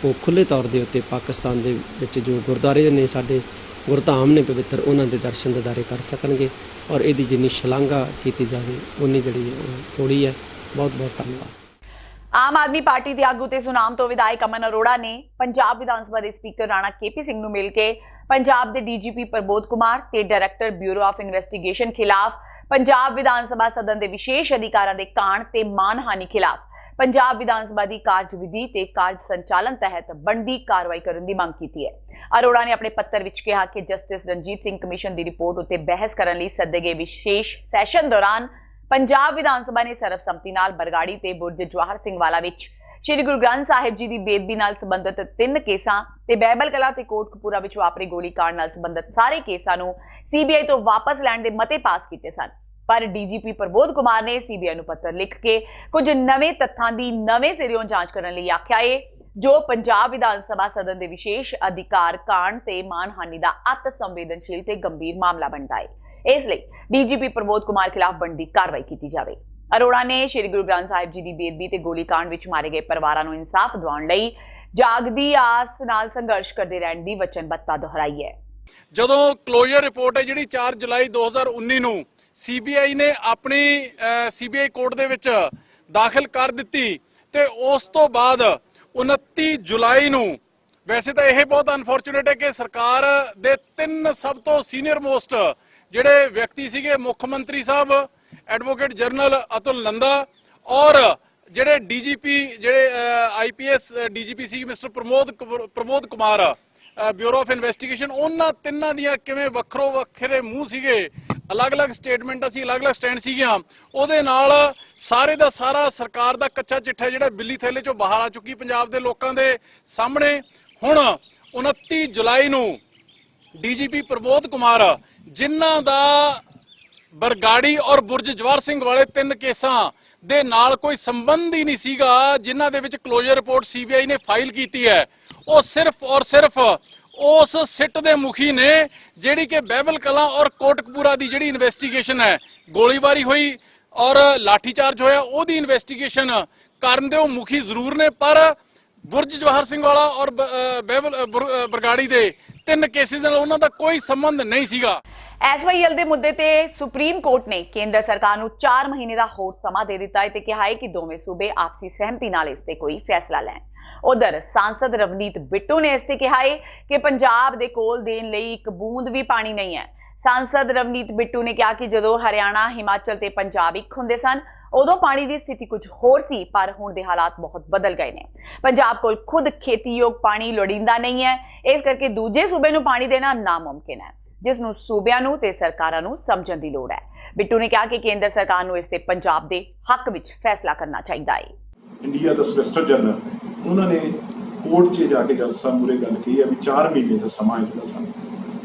[SPEAKER 7] ਉਹ ਖੁੱਲ੍ਹੇ ਤੌਰ ਦੇ ਉੱਤੇ ਪਾਕਿਸਤਾਨ ਦੇ ਵਿੱਚ ਜੋ ਗੁਰਦੁਆਰੇ ਨੇ ਸਾਡੇ ਗੁਰਧਾਮ ਨੇ ਪਵਿੱਤਰ, ਉਹਨਾਂ ਦੇ ਦਰਸ਼ਨ ਦਿਦਾਰੇ ਕਰ ਸਕਣਗੇ ਔਰ ਇਹਦੀ ਜਿੰਨੀ ਸ਼ਲਾਘਾ ਕੀਤੀ ਜਾਵੇ ਉਨੀ ਜਿਹੜੀ ਹੈ ਉਹ ਥੋੜ੍ਹੀ ਹੈ। ਬਹੁਤ ਬਹੁਤ ਧੰਨਵਾਦ।
[SPEAKER 1] ਆਮ ਆਦਮੀ ਪਾਰਟੀ ਦੇ ਆਗੂ ਤੇ ਸੁਨਾਮ ਤੋਂ ਵਿਧਾਇਕ ਅਮਨ ਅਰੋੜਾ ਨੇ ਪੰਜਾਬ ਵਿਧਾਨ ਸਭਾ ਦੇ ਸਪੀਕਰ ਰਾਣਾ KP ਸਿੰਘ ਨੂੰ ਮਿਲ ਕੇ ਪੰਜਾਬ ਦੇ DGP ਪ੍ਰਬੋਧ ਕੁਮਾਰ ਤੇ ਡਾਇਰੈਕਟਰ ਬਿਊਰੋ ਆਫ ਇਨਵੈਸਟੀਗੇਸ਼ਨ ਖਿਲਾਫ ਪੰਜਾਬ ਵਿਧਾਨ ਸਭਾ ਸਦਨ ਦੇ ਵਿਸ਼ੇਸ਼ ਅਧਿਕਾਰਾਂ ਦੇ ਕਾਣ ਤੇ ਮਾਨਹਾਨੀ ਖਿਲਾਫ ਪੰਜਾਬ ਵਿਧਾਨ ਸਭਾ ਦੀ ਕਾਰਜਵਿਧੀ ਤੇ ਕਾਰਜ ਸੰਚਾਲਨ ਤਹਿਤ ਬਣਦੀ ਕਾਰਵਾਈ ਕਰਨ ਦੀ ਮੰਗ ਕੀਤੀ ਹੈ। ਅਰੋੜਾ ਨੇ ਆਪਣੇ ਪੱਤਰ ਵਿੱਚ ਕਿਹਾ ਕਿ ਜਸਟਿਸ ਰਣਜੀਤ ਸਿੰਘ ਕਮਿਸ਼ਨ ਦੀ ਰਿਪੋਰਟ ਉੱਤੇ ਬਹਿਸ ਕਰਨ ਲਈ ਸੱਦੇ ਗਏ ਵਿਸ਼ੇਸ਼ ਸੈਸ਼ਨ ਦੌਰਾਨ ਪੰਜਾਬ ਵਿਧਾਨ ਸਭਾ ਨੇ ਸਰਬਸੰਮਤੀ ਨਾਲ ਬਰਗਾੜੀ ਤੇ ਬੁਰਜ ਜਵਾਹਰ ਸਿੰਘ ਵਾਲਾ ਵਿੱਚ ਸ਼੍ਰੀ ਗੁਰੂ ਗ੍ਰੰਥ ਸਾਹਿਬ ਜੀ ਦੀ ਬੇਅਦਬੀ ਨਾਲ ਸੰਬੰਧਿਤ 3 ਕੇਸਾਂ ਤੇ ਬਹਿਬਲ ਕਲਾਂ ਤੇ ਕੋਟਕਪੂਰਾ ਵਿੱਚ ਵਾਪਰੀ ਗੋਲੀकांड ਨਾਲ ਸੰਬੰਧਿਤ ਸਾਰੇ ਕੇਸਾਂ ਨੂੰ ਸੀਬੀਆਈ ਤੋਂ ਵਾਪਸ ਲੈਣ ਦੇ ਮਤੇ ਪਾਸ ਕੀਤੇ ਸਨ। ਪਰ ਡੀਜੀਪੀ ਪ੍ਰਬੋਧ ਕੁਮਾਰ ਨੇ ਸੀਬੀਆਈ ਨੂੰ ਪੱਤਰ ਲਿਖ ਕੇ ਕੁਝ ਨਵੇਂ ਤੱਥਾਂ ਦੀ ਨਵੇਂ ਸਿਰਿਓਂ ਜਾਂਚ ਕਰਨ ਲਈ ਆਖਿਆ ਹੈ, ਜੋ ਪੰਜਾਬ ਵਿਧਾਨ ਸਭਾ ਸਦਨ ਦੇ ਵਿਸ਼ੇਸ਼ ਅਧਿਕਾਰ ਕਾਂਡ ਤੇ ਮਾਨਹਾਨੀ ਦਾ ਅਤ ਸੰਵੇਦਨਸ਼ੀਲ ਤੇ ਗੰਭੀਰ ਮਾਮਲਾ ਬਣਦਾ ਹੈ। ਇਸ ਲਈ ਡੀਜੀਪੀ ਪ੍ਰਬੋਧ ਕੁਮਾਰ ਖਿਲਾਫ ਬਣਦੀ ਕਾਰਵਾਈ ਕੀਤੀ ਜਾਵੇ। ਅਰੋੜਾ ਨੇ ਸ਼੍ਰੀ ਗੁਰੂ ਗ੍ਰੰਥ ਸਾਹਿਬ ਜੀ ਦੀ ਬੇਅਦਬੀ ਤੇ ਗੋਲੀकांड ਵਿੱਚ ਮਾਰੇ ਗਏ ਪਰਿਵਾਰਾਂ ਨੂੰ ਇਨਸਾਫ ਦਿਵਾਉਣ ਲਈ ਜਾਗਦੀ ਆਸ ਨਾਲ ਸੰਘਰਸ਼ ਕਰਦੇ ਰਹਿਣ ਦੀ ਵਚਨਬੱਧਤਾ ਦੁਹਰਾਈ ਹੈ।
[SPEAKER 8] ਜਦੋਂ ਕਲੋਜ਼ਰ ਰਿਪੋਰਟ ਹੈ ਜਿਹੜੀ 4 ਜੁਲਾਈ 2019 ਨੂੰ ਸੀਬੀਆਈ ਨੇ ਆਪਣੀ ਸੀਬੀਆਈ ਕੋਰਟ ਦੇ ਵਿੱਚ ਦਾਖਲ ਕਰ ਦਿੱਤੀ ਤੇ ਉਸ ਤੋਂ ਬਾਅਦ 29 ਜੁਲਾਈ ਨੂੰ, ਵੈਸੇ ਤਾਂ ਇਹ ਬਹੁਤ ਅਨਫੋਰਚੂਨੇਟ ਹੈ ਕਿ ਸਰਕਾਰ ਦੇ 3 ਸਭ ਤੋਂ ਸੀਨੀਅਰ ਮੋਸਟ ਜਿਹੜੇ ਵਿਅਕਤੀ ਸੀਗੇ, ਮੁੱਖ ਮੰਤਰੀ ਸਾਹਿਬ, ਐਡਵੋਕੇਟ ਜਨਰਲ ਅਤੁਲ ਨੰਦਾ ਔਰ ਜਿਹੜੇ ਡੀਜੀਪੀ, ਜਿਹੜੇ IPS DGP C mister Pramod Kumar, bureau of investigation, ਉਹਨਾਂ ਤਿੰਨਾਂ ਦੀਆਂ ਕਿਵੇਂ ਵੱਖਰੋ ਵੱਖਰੇ ਮੂੰਹ ਸੀਗੇ, ਅਲੱਗ-ਅਲੱਗ ਸਟੇਟਮੈਂਟਾਂ ਸੀ, ਅਲੱਗ-ਅਲੱਗ ਸਟੈਂਡ ਸੀਗੀਆਂ, ਉਹਦੇ ਨਾਲ ਸਾਰੇ ਦਾ ਸਾਰਾ ਸਰਕਾਰ ਦਾ ਕੱਚਾ ਚਿੱਠਾ ਜਿਹੜਾ ਬਿੱਲੀ ਥੈਲੇ ਚੋਂ ਬਾਹਰ ਆ ਚੁੱਕੀ ਪੰਜਾਬ ਦੇ ਲੋਕਾਂ ਦੇ ਸਾਹਮਣੇ। ਹੁਣ 29 ਜੁਲਾਈ ਨੂੰ ਡੀਜੀਪੀ ਪ੍ਰਬੋਧ ਕੁਮਾਰ, ਜਿਨ੍ਹਾਂ ਦਾ ਬਰਗਾੜੀ ਔਰ ਬੁਰਜ ਜਵਾਹਰ ਸਿੰਘ ਵਾਲੇ 3 ਕੇਸਾਂ ਦੇ ਨਾਲ ਕੋਈ ਸੰਬੰਧ ਹੀ ਨਹੀਂ ਸੀਗਾ, ਜਿਨ੍ਹਾਂ ਦੇ ਵਿੱਚ ਕਲੋਜ਼ਰ ਰਿਪੋਰਟ ਸੀਬੀਆਈ ਨੇ ਫਾਈਲ ਕੀਤੀ ਹੈ, ਉਹ ਸਿਰਫ ਔਰ ਸਿਰਫ ਉਸ ਸਿੱਟ ਦੇ ਮੁਖੀ ਨੇ ਜਿਹੜੀ ਕਿ ਬਹਿਬਲ ਕਲਾਂ ਔਰ ਕੋਟਕਪੂਰਾ ਦੀ ਜਿਹੜੀ ਇਨਵੈਸਟੀਗੇਸ਼ਨ ਹੈ, ਗੋਲੀਬਾਰੀ ਹੋਈ ਔਰ ਲਾਠੀਚਾਰਜ ਹੋਇਆ, ਉਹਦੀ ਇਨਵੈਸਟੀਗੇਸ਼ਨ ਕਰਨ ਦੇ ਉਹ ਮੁਖੀ ਜ਼ਰੂਰ ਨੇ, ਪਰ ਬੁਰਜ ਜਵਾਹਰ ਸਿੰਘ ਵਾਲਾ ਔਰ ਬਰਗਾੜੀ ਦੇ 3 ਕੇਸਿਸ ਨਾਲ ਉਹਨਾਂ ਦਾ ਕੋਈ ਸੰਬੰਧ ਨਹੀਂ ਸੀਗਾ।
[SPEAKER 1] ਐਸਵਾਈਐਲ ਦੇ ਮੁੱਦੇ ਤੇ ਸੁਪਰੀਮ ਕੋਰਟ ਨੇ ਕੇਂਦਰ ਸਰਕਾਰ ਨੂੰ 4 ਮਹੀਨੇ ਦਾ ਹੋਰ ਸਮਾਂ ਦੇ ਦਿੱਤਾ ਹੈ ਤੇ ਕਿਹਾ ਹੈ ਕਿ ਦੋਵੇਂ ਸੂਬੇ ਆਪਸੀ ਸਹਿਮਤੀ ਨਾਲ ਇਸ ਤੇ ਕੋਈ ਫੈਸਲਾ ਲੈਣ। ਉਧਰ ਸਾਂਸਦ ਰਵਨੀਤ ਬਿੱਟੂ ਨੇ ਇਸ ਤੇ ਕਿਹਾ ਹੈ ਕਿ ਪੰਜਾਬ ਦੇ ਕੋਲ ਦੇਣ ਲਈ ਇੱਕ ਬੂੰਦ ਵੀ ਪਾਣੀ ਨਹੀਂ ਹੈ। ਸਾਂਸਦ ਰਵਨੀਤ ਬਿੱਟੂ ਨੇ ਕਿਹਾ ਕਿ ਜਦੋਂ ਹਰਿਆਣਾ, ਹਿਮਾਚਲ ਤੇ ਪੰਜਾਬ ਇੱਕ ਹੁੰਦੇ ਸਨ ਉਦੋਂ ਪਾਣੀ ਦੀ ਸਥਿਤੀ ਕੁਝ ਹੋਰ ਸੀ, ਪਰ ਹੁਣ ਦੇ ਹਾਲਾਤ ਬਹੁਤ ਬਦਲ ਗਏ ਨੇ। ਪੰਜਾਬ ਕੋਲ ਖੁਦ ਖੇਤੀਯੋਗ ਪਾਣੀ ਲੋੜੀਂਦਾ ਨਹੀਂ ਹੈ, ਇਸ ਕਰਕੇ ਦੂਜੇ ਸੂਬੇ ਨੂੰ ਪਾਣੀ ਦੇਣਾ ਨਾਮੁਮਕਿਨ ਹੈ, ਜਿਸ ਨੂੰ ਸੂਬਿਆਂ ਨੂੰ ਤੇ ਸਰਕਾਰਾਂ ਨੂੰ ਸਮਝਣ ਦੀ ਲੋੜ ਹੈ। ਬਿੱਟੂ ਨੇ ਕਿਹਾ ਕਿ ਕੇਂਦਰ ਸਰਕਾਰ ਨੂੰ ਇਸ ਤੇ ਪੰਜਾਬ ਦੇ ਹੱਕ ਵਿੱਚ ਫੈਸਲਾ ਕਰਨਾ ਚਾਹੀਦਾ ਹੈ।
[SPEAKER 3] ਇੰਡੀਆ ਦਾ ਸੋਲਿਸਿਟਰ ਜਨਰਲ ਉਹਨਾਂ ਨੇ ਕੋਰਟ 'ਚ ਜਾ ਕੇ ਜੱਜ ਸਾਹਿਬ ਮੂਹਰੇ ਗੱਲ ਕਹੀ ਹੈ ਵੀ 4 ਮਹੀਨੇ ਦਾ ਸਮਾਂ ਜਿਹੜਾ ਸਾਨੂੰ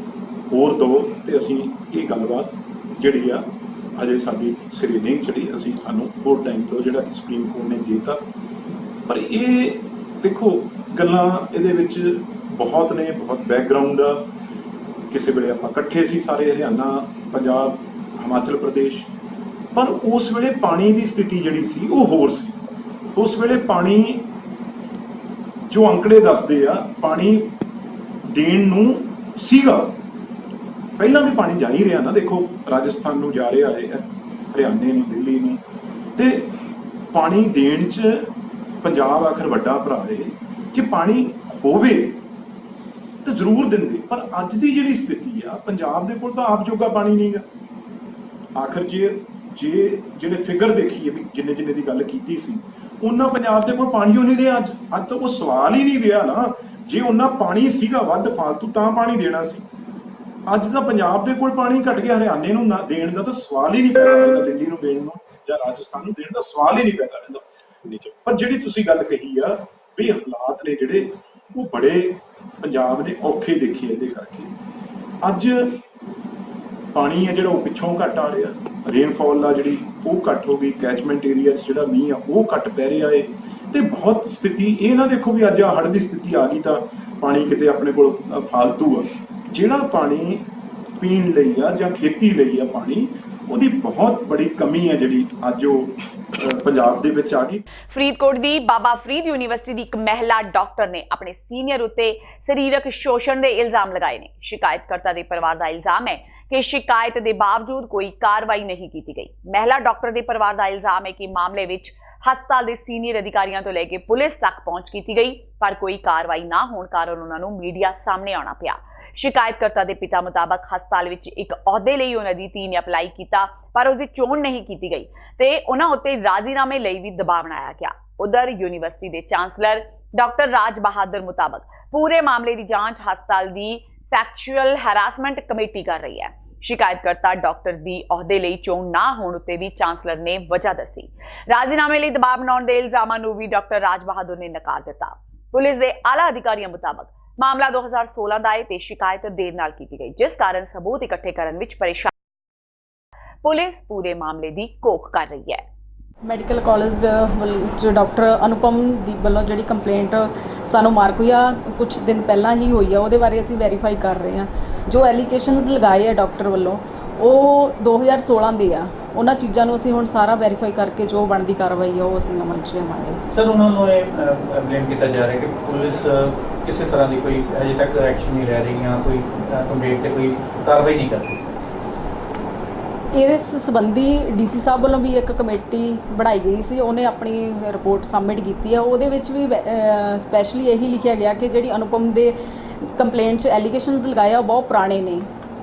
[SPEAKER 3] ਹੋਰ ਦਿਓ ਤੇ ਅਸੀਂ ਇਹ ਗੱਲਬਾਤ ਜਿਹੜੀ ਆ ਅਜੇ ਸਾਡੀ ਸਿਰੇ ਨਹੀਂ ਚੜੀ, ਅਸੀਂ ਸਾਨੂੰ ਹੋਰ ਟਾਈਮ ਤੋਂ ਜਿਹੜਾ ਕਿ ਸੁਪਰੀਮ ਕੋਰਟ ਨੇ ਦੇ ਦਿੱਤਾ। ਪਰ ਇਹ ਦੇਖੋ ਗੱਲਾਂ ਇਹਦੇ ਵਿੱਚ ਬਹੁਤ ਨੇ, ਬਹੁਤ ਬੈਕਗਰਾਊਂਡ ਆ। ਕਿਸੇ ਵੇਲੇ ਆਪਾਂ ਇਕੱਠੇ ਸੀ ਸਾਰੇ, ਹਰਿਆਣਾ, ਪੰਜਾਬ, ਹਿਮਾਚਲ ਪ੍ਰਦੇਸ਼, ਪਰ ਉਸ ਵੇਲੇ ਪਾਣੀ ਦੀ ਸਥਿਤੀ ਜਿਹੜੀ ਸੀ ਉਹ ਹੋਰ ਸੀ। ਉਸ ਵੇਲੇ ਪਾਣੀ ਜੋ ਅੰਕੜੇ ਦੱਸਦੇ ਆ, ਪਾਣੀ ਦੇਣ ਨੂੰ ਸੀਗਾ, ਪਹਿਲਾਂ ਵੀ ਪਾਣੀ ਜਾ ਹੀ ਰਿਹਾ ਨਾ। ਦੇਖੋ ਰਾਜਸਥਾਨ ਨੂੰ ਜਾ ਰਿਹਾ ਹੈ, ਹਰਿਆਣੇ ਨੂੰ, ਦਿੱਲੀ ਨੂੰ, ਤੇ ਪਾਣੀ ਦੇਣ 'ਚ ਪੰਜਾਬ ਆਖਰ ਵੱਡਾ ਭਰਾ ਹੈ। ਜੇ ਪਾਣੀ ਹੋਵੇ ਤਾਂ ਜ਼ਰੂਰ ਦਿੰਦੇ, ਪਰ ਅੱਜ ਦੀ ਜਿਹੜੀ ਸਥਿਤੀ ਆ, ਪੰਜਾਬ ਦੇ ਕੋਲ ਤਾਂ ਆਪ ਜੋਗਾ ਪਾਣੀ ਨਹੀਂ ਗਾ। ਆਖਰ ਜੇ ਜਿਹੜੇ ਫਿਗਰ ਦੇਖੀਏ ਵੀ ਜਿੰਨੇ ਦੀ ਗੱਲ ਕੀਤੀ ਸੀ, ਉਹਨਾਂ ਪੰਜਾਬ ਦੇ ਕੋਲ ਪਾਣੀ ਹੋ ਨਹੀਂ ਰਿਹਾ। ਅੱਜ ਤਾਂ ਉਹ ਸਵਾਲ ਹੀ ਨਹੀਂ ਰਿਹਾ ਨਾ। ਜੇ ਉਹਨਾਂ ਪਾਣੀ ਸੀਗਾ ਵੱਧ ਫਾਲਤੂ ਤਾਂ ਪਾਣੀ ਦੇਣਾ ਸੀ। ਅੱਜ ਤਾਂ ਪੰਜਾਬ ਦੇ ਕੋਲ ਪਾਣੀ ਘਟ ਗਿਆ, ਹਰਿਆਣੇ ਨੂੰ ਨਾ ਦੇਣ ਦਾ ਤਾਂ ਸਵਾਲ ਹੀ ਨਹੀਂ ਪੈਦਾ ਰਹਿੰਦਾ, ਦਿੱਲੀ ਨੂੰ ਦੇਣ ਨੂੰ ਜਾਂ ਰਾਜਸਥਾਨ ਨੂੰ ਦੇਣ ਦਾ ਸਵਾਲ ਹੀ ਨਹੀਂ ਪੈਦਾ ਰਹਿੰਦਾ। ਪਰ ਜਿਹੜੀ ਤੁਸੀਂ ਗੱਲ ਕਹੀ ਆ ਵੀ ਹਾਲਾਤ ਨੇ ਜਿਹੜੇ ਉਹ ਬੜੇ ਪੰਜਾਬ ਨੇ ਔਖੇ ਦੇਖੇ ਇਹਦੇ ਕਰਕੇ। ਅੱਜ ਪਾਣੀ ਹੈ ਜਿਹੜਾ ਉਹ ਪਿੱਛੋਂ ਘੱਟ ਆ ਰਿਹਾ, ਰੇਨਫਾਲ ਆ ਜਿਹੜੀ ਉਹ ਘੱਟ ਹੋ ਗਈ, ਕੈਚਮੈਂਟ ਏਰੀਆ 'ਚ ਜਿਹੜਾ ਮੀਂਹ ਆ ਉਹ ਘੱਟ ਪੈ ਰਿਹਾ ਹੈ, ਤੇ ਬਹੁਤ ਸਥਿਤੀ ਇਹ ਨਾ ਦੇਖੋ ਵੀ ਅੱਜ ਆ ਹੜ੍ਹ ਦੀ ਸਥਿਤੀ ਆ ਗਈ ਤਾਂ ਪਾਣੀ ਕਿਤੇ ਆਪਣੇ ਕੋਲ ਫਾਲਤੂ ਆ। ਜਿਹੜਾ ਪਾਣੀ ਪੀਣ ਲਈ ਆ ਜਾਂ ਖੇਤੀ ਲਈ ਆ ਪਾਣੀ, ਉਹਦੀ ਬਹੁਤ ਬੜੀ ਕਮੀ ਹੈ ਜਿਹੜੀ ਅੱਜ ਉਹ ਪੰਜਾਬ ਦੇ ਵਿੱਚ ਆ ਗਈ।
[SPEAKER 1] ਫਰੀਦਕੋਟ ਦੀ ਬਾਬਾ ਫਰੀਦ ਯੂਨੀਵਰਸਿਟੀ ਦੀ ਇੱਕ ਮਹਿਲਾ ਡਾਕਟਰ ਨੇ ਆਪਣੇ ਸੀਨੀਅਰ ਉੱਤੇ ਸਰੀਰਕ ਸ਼ੋਸ਼ਣ ਦੇ ਇਲਜ਼ਾਮ ਲਗਾਏ ਨੇ। ਸ਼ਿਕਾਇਤਕਰਤਾ ਦੇ ਪਰਿਵਾਰ ਦਾ ਇਲਜ਼ਾਮ ਹੈ ਕਿ ਸ਼ਿਕਾਇਤ ਦੇ ਬਾਵਜੂਦ ਕੋਈ ਕਾਰਵਾਈ ਨਹੀਂ ਕੀਤੀ ਗਈ। ਮਹਿਲਾ ਡਾਕਟਰ ਦੇ ਪਰਿਵਾਰ ਦਾ ਇਲਜ਼ਾਮ ਹੈ ਕਿ ਮਾਮਲੇ ਵਿੱਚ ਹਸਪਤਾਲ ਦੇ ਸੀਨੀਅਰ ਅਧਿਕਾਰੀਆਂ ਤੋਂ ਲੈ ਕੇ ਪੁਲਿਸ ਤੱਕ ਪਹੁੰਚ ਕੀਤੀ ਗਈ, ਪਰ ਕੋਈ ਕਾਰਵਾਈ ਨਾ ਹੋਣ ਕਾਰਨ ਉਹਨਾਂ ਨੂੰ ਮੀਡੀਆ ਸਾਹਮਣੇ ਆਉਣਾ ਪਿਆ। ਸ਼ਿਕਾਇਤਕਰਤਾ ਦੇ ਪਿਤਾ ਮੁਤਾਬਕ ਹਸਪਤਾਲ ਵਿੱਚ ਇੱਕ ਅਹੁਦੇ ਲਈ ਉਹਨਾਂ ਦੀ ਧੀ ਨੇ ਅਪਲਾਈ ਕੀਤਾ, ਪਰ ਉਹਦੀ ਚੋਣ ਨਹੀਂ ਕੀਤੀ ਗਈ ਤੇ ਉਹਨਾਂ ਉੱਤੇ ਰਾਜ਼ੀਨਾਮੇ ਲਈ ਵੀ ਦਬਾਅ ਬਣਾਇਆ ਗਿਆ। ਉਧਰ ਯੂਨੀਵਰਸਿਟੀ ਦੇ ਚਾਂਸਲਰ ਡਾਕਟਰ ਰਾਜ ਬਹਾਦਰ ਮੁਤਾਬਕ ਪੂਰੇ ਮਾਮਲੇ ਦੀ ਜਾਂਚ ਹਸਪਤਾਲ ਦੀ ਸੈਕਸ਼ੂਅਲ ਹੈਰਾਸਮੈਂਟ ਕਮੇਟੀ ਕਰ ਰਹੀ ਹੈ। शिकायतकर्ता डॉक्टर ਦੀ ਅਹੁਦੇ ਲਈ ਚੋਣ ਨਾ ਹੋਣ ਉੱਤੇ ਵੀ ਚਾਂਸਲਰ ਨੇ ਵਜ੍ਹਾ ਦੱਸੀ। ਰਾਜ਼ੀਨਾਮੇ ਲਈ ਦਬਾਅ ਬਣਾਉਣ ਦੇ ਇਲਜ਼ਾਮਾਂ ਨੂੰ ਵੀ ਡਾਕਟਰ ਰਾਜ ਬਹਾਦਰ ਨੇ ਨਕਾਰ ਦਿੱਤਾ। ਪੁਲਿਸ ਦੇ ਆਲਾ ਅਧਿਕਾਰੀਆਂ ਮੁਤਾਬਕ ਮਾਮਲਾ 2016 ਦਾ ਹੈ ਤੇ ਸ਼ਿਕਾਇਤ ਦੇਰ ਨਾਲ ਕੀਤੀ ਗਈ, ਜਿਸ ਕਾਰਨ ਸਬੂਤ ਇਕੱਠੇ ਕਰਨ ਵਿੱਚ ਪਰੇਸ਼ਾਨ। ਪੁਲਿਸ ਪੂਰੇ ਮਾਮਲੇ ਦੀ ਘੋਖ ਕਰ ਰਹੀ ਹੈ।
[SPEAKER 9] ਮੈਡੀਕਲ ਕਾਲਜ ਵਿੱਚ ਡਾਕਟਰ ਅਨੁਪਮ ਦੀ ਵੱਲੋਂ ਜਿਹੜੀ ਕੰਪਲੇਂਟ ਸਾਨੂੰ ਮਾਰਕ ਹੋਈ ਆ ਕੁਝ ਦਿਨ ਪਹਿਲਾਂ ਹੀ ਹੋਈ ਆ, ਉਹਦੇ ਬਾਰੇ ਅਸੀਂ ਵੈਰੀਫਾਈ ਕਰ ਰਹੇ ਹਾਂ। ਜੋ ਐਲੀਗੇਸ਼ਨਸ ਲਗਾਏ ਆ ਡਾਕਟਰ ਵੱਲੋਂ ਉਹ 2016 ਦੇ ਆ। ਉਹਨਾਂ ਚੀਜ਼ਾਂ ਨੂੰ ਅਸੀਂ ਹੁਣ ਸਾਰਾ ਵੈਰੀਫਾਈ ਕਰਕੇ ਜੋ ਬਣਦੀ ਕਾਰਵਾਈ ਆ ਉਹ ਅਸੀਂ ਅਮਲ 'ਚ ਲਿਆਵਾਂਗੇ।
[SPEAKER 10] ਸਰ, ਉਹਨਾਂ ਨੂੰ ਇਹ ਬਲੇਮ ਕੀਤਾ ਜਾ ਰਿਹਾ ਕਿ ਪੁਲਿਸ ਕਿਸੇ ਤਰ੍ਹਾਂ ਦੀ ਕੋਈ ਅਜੇ ਤੱਕ ਐਕਸ਼ਨ ਨਹੀਂ ਲੈ ਰਹੀ ਜਾਂ ਕੋਈ ਕੰਪਲੇਂਟ ਤੇ ਕੋਈ ਕਾਰਵਾਈ ਨਹੀਂ ਕਰ ਰਹੀ।
[SPEAKER 9] ਇਸ ਸੰਬੰਧੀ ਡੀਸੀ ਸਾਹਿਬ ਵੱਲੋਂ ਵੀ ਇੱਕ ਕਮੇਟੀ ਬਣਾਈ ਗਈ ਸੀ, ਉਹਨੇ ਆਪਣੀ ਰਿਪੋਰਟ ਸਬਮਿਟ ਕੀਤੀ ਆ। ਉਹਦੇ ਵਿੱਚ ਵੀ ਸਪੈਸ਼ਲੀ ਇਹੀ ਲਿਖਿਆ ਗਿਆ ਕਿ ਜਿਹੜੀ ਅਨੁਪਮ ਦੇ ਕੰਪਲੇਂਟ 'ਚ ਐਲੀਗੇਸ਼ਨਸ ਲਗਾਏ ਆ ਉਹ ਬਹੁਤ ਪੁਰਾਣੇ ਨੇ।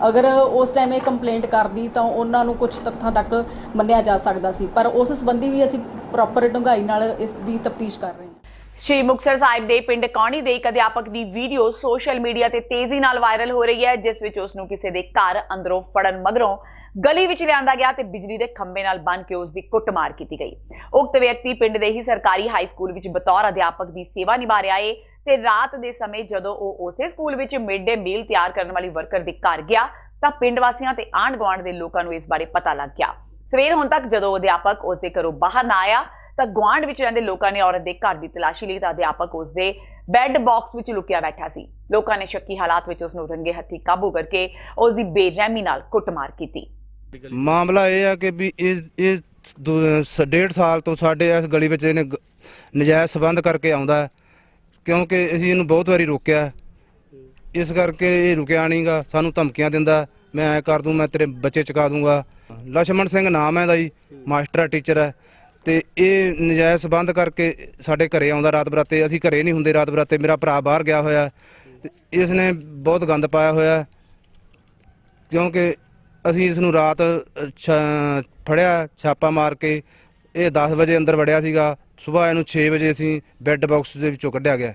[SPEAKER 9] ਅਗਰ ਉਸ ਟਾਈਮ ਇਹ ਕੰਪਲੇਂਟ ਕਰਦੀ ਤਾਂ ਉਹਨਾਂ ਨੂੰ ਕੁਝ ਤੱਥਾਂ ਤੱਕ ਮੰਨਿਆ ਜਾ ਸਕਦਾ ਸੀ, ਪਰ ਉਸ ਸੰਬੰਧੀ ਵੀ ਅਸੀਂ ਪ੍ਰੋਪਰ ਡੂੰਘਾਈ ਨਾਲ ਇਸ ਦੀ ਤਫਤੀਸ਼ ਕਰ ਰਹੇ ਹਾਂ।
[SPEAKER 1] ਸ਼੍ਰੀ ਮੁਕਤਸਰ ਸਾਹਿਬ ਦੇ ਪਿੰਡ ਕੌਣੀ ਦੇ ਇੱਕ ਅਧਿਆਪਕ ਦੀ ਵੀਡੀਓ ਸੋਸ਼ਲ ਮੀਡੀਆ ਤੇ ਤੇਜ਼ੀ ਨਾਲ ਵਾਇਰਲ ਹੋ ਰਹੀ ਹੈ, ਜਿਸ ਵਿੱਚ ਉਸ ਨੂੰ ਕਿਸੇ ਦੇ ਘਰ ਅੰਦਰੋਂ ਫੜਨ ਮਗਰੋਂ ਗਲੀ ਵਿੱਚ ਲਿਆਂਦਾ ਗਿਆ ਤੇ ਬਿਜਲੀ ਦੇ ਖੰਭੇ ਨਾਲ ਬੰਨ੍ਹ ਕੇ ਉਸ ਦੀ ਕੁੱਟਮਾਰ ਕੀਤੀ ਗਈ। ਉਕਤ ਵਿਅਕਤੀ ਪਿੰਡ ਦੇ ਹੀ ਸਰਕਾਰੀ ਹਾਈ ਸਕੂਲ ਵਿੱਚ ਬਤੌਰ ਅਧਿਆਪਕ ਦੀ ਸੇਵਾ ਨਿਭਾ ਰਿਹਾ ਹੈ ਤੇ ਰਾਤ ਦੇ ਸਮੇਂ ਜਦੋਂ ਉਹ ਉਸੇ ਸਕੂਲ ਵਿੱਚ ਮਿਡ ਡੇ ਮੀਲ ਤਿਆਰ ਕਰਨ ਵਾਲੀ ਵਰਕਰ ਦੇ ਘਰ ਗਿਆ ਤਾਂ ਪਿੰਡ ਵਾਸੀਆਂ ਤੇ ਆਂਢ ਗੁਆਂਢ ਦੇ ਲੋਕਾਂ ਨੂੰ ਇਸ ਬਾਰੇ ਪਤਾ ਲੱਗ ਗਿਆ। ਸਵੇਰ ਹੋਣ ਤੱਕ ਜਦੋਂ ਅਧਿਆਪਕ ਉਸ ਦੇ ਘਰੋਂ ਬਾਹਰ ਨਾ ਆਇਆ ਤਾਂ ਗੁਆਂਢ ਵਿੱਚ ਰਹਿੰਦੇ ਲੋਕਾਂ ਨੇ ਔਰਤ ਦੇ ਘਰ ਦੀ ਤਲਾਸ਼ੀ ਲਈ ਤਾਂ ਅਧਿਆਪਕ ਉਸ ਦੇ ਬੈੱਡ ਬਾਕਸ ਵਿੱਚ ਲੁਕਿਆ ਬੈਠਾ ਸੀ। ਲੋਕਾਂ ਨੇ ਸ਼ੱਕੀ ਹਾਲਾਤ ਵਿੱਚ ਉਸ ਨੂੰ ਰੰਗੇ ਹੱਥੀਂ ਕਾਬੂ ਕਰਕੇ ਉਸ ਦੀ ਬੇਰਹਿਮੀ ਨਾਲ ਕੁੱਟਮਾਰ ਕੀਤੀ।
[SPEAKER 11] ਮਾਮਲਾ ਇਹ ਆ ਕਿ ਵੀ ਇਹ 1.5 ਸਾਲ ਤੋਂ ਸਾਡੇ ਇਸ ਗਲੀ ਵਿੱਚ ਇਹਨੇ ਨਜਾਇਜ਼ ਸਬੰਧ ਕਰਕੇ ਆਉਂਦਾ, ਕਿਉਂਕਿ ਅਸੀਂ ਇਹਨੂੰ ਬਹੁਤ ਵਾਰੀ ਰੋਕਿਆ, ਇਸ ਕਰਕੇ ਇਹ ਰੁਕਿਆ ਨਹੀਂਗਾ। ਸਾਨੂੰ ਧਮਕੀਆਂ ਦਿੰਦਾ, ਮੈਂ ਐ ਕਰ ਦੂੰ, ਮੈਂ ਤੇਰੇ ਬੱਚੇ ਚੁਕਾ ਦੂੰਗਾ। ਲਛਮਣ ਸਿੰਘ ਨਾਮ ਹੈ ਇਹਦਾ ਜੀ, ਮਾਸਟਰ ਹੈ, ਟੀਚਰ ਹੈ ਤੇ ਇਹ ਨਜਾਇਜ਼ ਸਬੰਧ ਕਰਕੇ ਸਾਡੇ ਘਰੇ ਆਉਂਦਾ ਰਾਤ ਬਰਾਤੇ। ਅਸੀਂ ਘਰੇ ਨਹੀਂ ਹੁੰਦੇ ਰਾਤ ਬਰਾਤੇ, ਮੇਰਾ ਭਰਾ ਬਾਹਰ ਗਿਆ ਹੋਇਆ, ਇਸ ਨੇ ਬਹੁਤ ਗੰਦ ਪਾਇਆ ਹੋਇਆ, ਕਿਉਂਕਿ ਅਸੀਂ ਇਸ ਨੂੰ ਰਾਤ ਫੜਿਆ ਛਾਪਾ ਮਾਰ ਕੇ। ਇਹ 10 ਵਜੇ ਅੰਦਰ ਵੜਿਆ ਸੀਗਾ, ਸਵੇਰ ਇਹਨੂੰ 6 ਵਜੇ ਅਸੀਂ ਬੈੱਡ ਬਾਕਸ ਦੇ ਵਿੱਚੋਂ ਕੱਢਿਆ ਗਿਆ।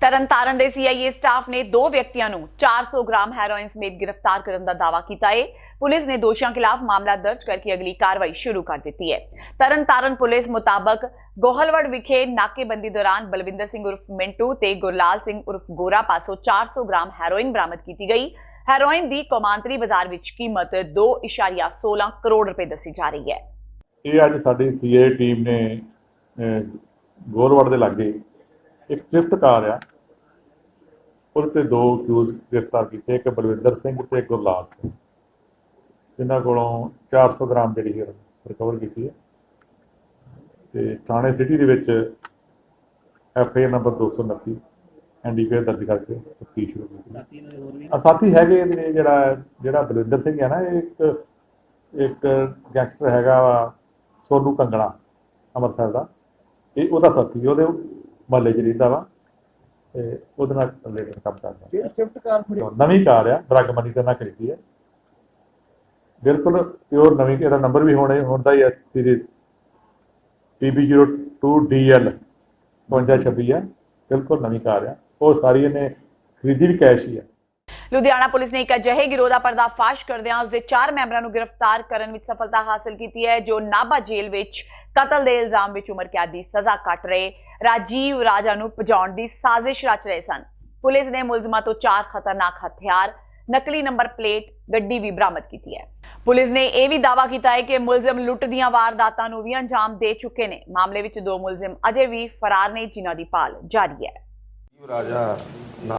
[SPEAKER 1] ਤਰਨਤਾਰਨ ਦੇ ਸੀਆਈਏ ਸਟਾਫ ਨੇ 2 ਵਿਅਕਤੀਆਂ ਨੂੰ 400 ਗ੍ਰਾਮ ਹੈਰੋਇਨ ਸਮੇਤ ਗ੍ਰਿਫਤਾਰ ਕਰਨ ਦਾ ਦਾਅਵਾ ਕੀਤਾ ਹੈ। ਪੁਲਿਸ ਨੇ ਦੋਸ਼ੀਆਂ ਖਿਲਾਫ ਮਾਮਲਾ ਦਰਜ ਕਰਕੇ ਅਗਲੀ ਕਾਰਵਾਈ ਸ਼ੁਰੂ ਕਰ ਦਿੱਤੀ ਹੈ। ਤਰਨਤਾਰਨ ਪੁਲਿਸ ਮੁਤਾਬਕ ਗੋਹਲਵੜ ਵਿਖੇ ਨਾਕੇਬੰਦੀ ਦੌਰਾਨ ਬਲਵਿੰਦਰ ਸਿੰਘ ਉਰਫ ਮਿੰਟੂ ਤੇ ਗੁਰਲਾਲ ਸਿੰਘ ਉਰਫ ਗੋਰਾ ਪਾਸੋਂ 400 ਗ੍ਰਾਮ ਹੈਰੋਇਨ ਬਰਾਮਦ ਕੀਤੀ ਗਈ। ਹੈਰੋਇਨ ਦੀ ਕੌਮਾਂਤਰੀ ਬਾਜ਼ਾਰ ਵਿੱਚ ਕੀਮਤ 2.16 ਕਰੋੜ ਰੁਪਏ ਦੱਸੀ ਜਾ ਰਹੀ ਹੈ।
[SPEAKER 12] ਇਹ ਅੱਜ ਸਾਡੀ ਸੀਆਈਏ ਟੀਮ ਨੇ ਗੋਲਵੜ ਦੇ ਲਾਗੇ ਇੱਕ ਸਵਿਫਟ ਕਾਰ ਆ, ਉਹਦੇ ਤੇ 2 ਅਕਿਊਜ਼ ਗ੍ਰਿਫਤਾਰ ਕੀਤੇ, ਇੱਕ ਬਲਵਿੰਦਰ ਸਿੰਘ ਤੇ ਗੁਰਲਾਲ ਸਿੰਘ, ਜਿਨ੍ਹਾਂ ਕੋਲੋਂ 400 ਗ੍ਰਾਮ ਜਿਹੜੀ ਹੈ ਰਿਕਵਰ ਕੀਤੀ ਹੈ ਤੇ ਥਾਣੇ ਸਿਟੀ ਦੇ ਵਿੱਚ FIR ਨੰਬਰ 229 NDPS ਦਰਜ ਕਰਕੇ ਤਫਤੀਸ਼ ਸ਼ੁਰੂ ਕੀਤੀ। ਸਾਥੀ ਹੈਗੇ ਨੇ ਜਿਹੜਾ ਬਲਵਿੰਦਰ ਸਿੰਘ ਹੈ ਨਾ, ਇੱਕ ਗੈਂਗਸਟਰ ਹੈਗਾ ਵਾ ਸੋਨੂ ਕੰਗਣਾ ਅੰਮ੍ਰਿਤਸਰ ਦਾ, ਇਹ ਉਹਦਾ ਸਾਥੀ, ਉਹਦੇ ਮਹੱਲੇ 'ਚ ਰਹਿੰਦਾ ਵਾ ਤੇ ਉਹਦੇ ਨਾਲ ਰਿਲੇਟਡ ਕੰਮ ਕਰਦਾ। ਸਵਿਫਟ ਕਾਰ ਨਵੀਂ ਕਾਰ ਆ, ਬਰਗ ਮਨੀ ਤੇ ਨਾਲ ਖਰੀਦੀ ਹੈ, ਬਿਲਕੁਲ ਪਿਓਰ ਨਵੀਂ। ਇਹਦਾ ਨੰਬਰ ਵੀ ਹੁੰਦਾ ਹੀ ਹੈ, ਸੀਰੀਜ਼ PB02DL 5226 ਹੈ, ਬਿਲਕੁਲ ਨਵੀਂ ਕਾਰ ਆ। ਉਹ ਸਾਰੀ ਇਹਨੇ ਖਰੀਦੀ ਵੀ ਕੈਸ਼ ਹੀ ਹੈ।
[SPEAKER 1] ਲੁਧਿਆਣਾ ਪੁਲਿਸ ਨੇ ਇੱਕ ਅਜਿਹੇ ਗਿਰੋਹ ਦਾ ਪਰਦਾਫਾਸ਼ ਕਰਦਿਆਂ ਉਸ ਦੇ 4 ਮੈਂਬਰਾਂ ਨੂੰ ਗ੍ਰਿਫਤਾਰ ਕਰਨ ਵਿੱਚ ਸਫਲਤਾ ਹਾਸਲ ਕੀਤੀ ਹੈ, ਜੋ ਨਾਭਾ ਜੇਲ੍ਹ ਵਿੱਚ ਕਤਲ ਦੇ ਇਲਜ਼ਾਮ ਵਿੱਚ ਉਮਰ ਕੈਦ ਦੀ ਸਜ਼ਾ ਕੱਟ ਰਹੇ ਰਾਜੀਵ ਰਾਜਾ ਨੂੰ ਭਜਾਉਣ ਦੀ ਸਾਜ਼ਿਸ਼ ਰਚ ਰਹੇ ਸਨ। ਪੁਲਿਸ ਨੇ ਮੁਲਜ਼ਮਾਂ ਤੋਂ 4 ਖਤਰਨਾਕ ਹਥਿਆਰ, ਨਕਲੀ ਨੰਬਰ ਪਲੇਟ ਗੱਡੀ ਵੀ ਬਰਾਮਦ ਕੀਤੀ ਹੈ। ਪੁਲਿਸ ਨੇ ਇਹ ਵੀ ਦਾਅਵਾ ਕੀਤਾ ਹੈ ਕਿ ਮੁਲਜ਼ਮ ਲੁੱਟ ਦੀਆਂ ਵਾਰਦਾਤਾਂ ਨੂੰ ਵੀ ਅੰਜਾਮ ਦੇ ਚੁੱਕੇ ਨੇ। ਮਾਮਲੇ ਵਿੱਚ 2 ਮੁਲਜ਼ਮ ਅਜੇ ਵੀ ਫਰਾਰ ਨੇ, ਜਿਨ੍ਹਾਂ ਦੀ ਭਾਲ ਜਾਰੀ ਹੈ।
[SPEAKER 13] ਰਾਜਾ